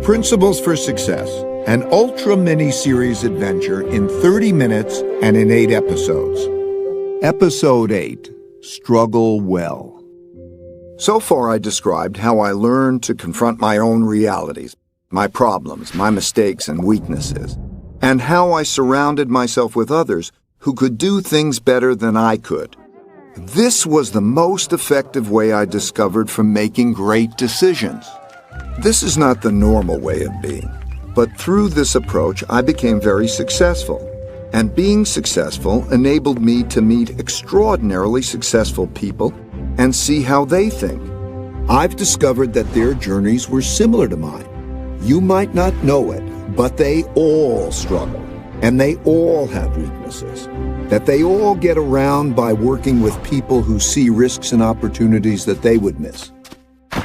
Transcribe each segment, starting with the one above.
Principles for Success, an ultra mini-series adventure in 30 minutes and in 8 episodes. Episode 8, Struggle Well. So far I described how I learned to confront my own realities, my problems, my mistakes and weaknesses, and how I surrounded myself with others who could do things better than I could. This was the most effective way I discovered for making great decisions. This is not the normal way of being, but through this approach I became very successful. And being successful enabled me to meet extraordinarily successful people and see how they think. I've discovered that their journeys were similar to mine. You might not know it, but they all struggle, and they all have weaknesses, that they all get around by working with people who see risks and opportunities that they would miss.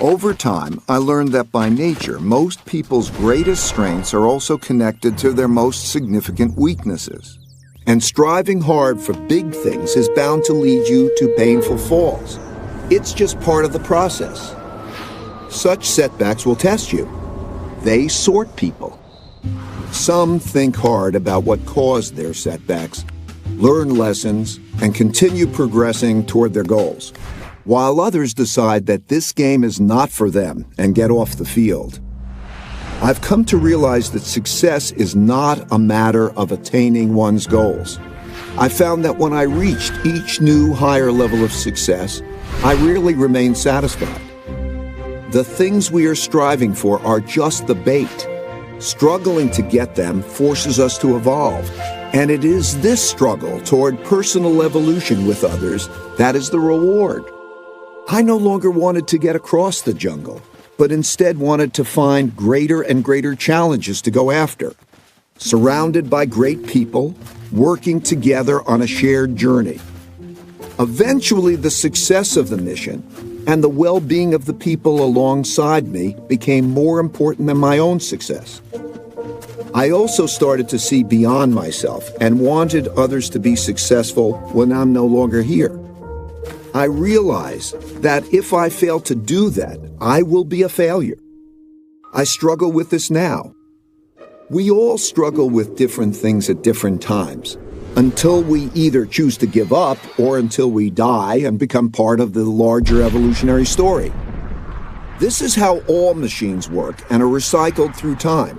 Over time, I learned that by nature, most people's greatest strengths are also connected to their most significant weaknesses. And striving hard for big things is bound to lead you to painful falls. It's just part of the process. Such setbacks will test you. They sort people. Some think hard about what caused their setbacks, learn lessons, and continue progressing toward their goals, while others decide that this game is not for them and get off the field. I've come to realize that success is not a matter of attaining one's goals. I found that when I reached each new higher level of success, I rarely remained satisfied. The things we are striving for are just the bait. Struggling to get them forces us to evolve, and it is this struggle toward personal evolution with others that is the reward. I no longer wanted to get across the jungle, but instead wanted to find greater and greater challenges to go after. Surrounded by great people, working together on a shared journey. Eventually, the success of the mission and the well-being of the people alongside me became more important than my own success. I also started to see beyond myself and wanted others to be successful when I'm no longer here. I realize that if I fail to do that, I will be a failure. I struggle with this now. We all struggle with different things at different times, until we either choose to give up or until we die and become part of the larger evolutionary story. This is how all machines work and are recycled through time.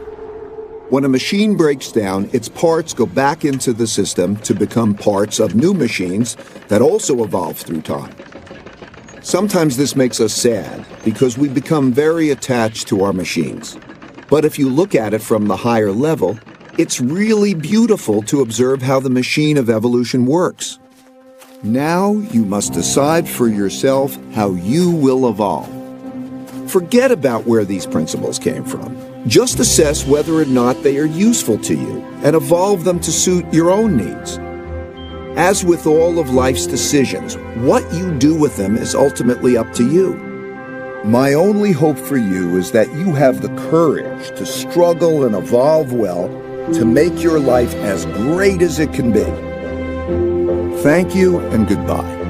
When a machine breaks down, its parts go back into the system to become parts of new machines that also evolve through time. Sometimes this makes us sad because we become very attached to our machines. But if you look at it from the higher level, it's really beautiful to observe how the machine of evolution works. Now you must decide for yourself how you will evolve. Forget about where these principles came from. Just assess whether or not they are useful to you and evolve them to suit your own needs. As with all of life's decisions, what you do with them is ultimately up to you. My only hope for you is that you have the courage to struggle and evolve well to make your life as great as it can be. Thank you and goodbye.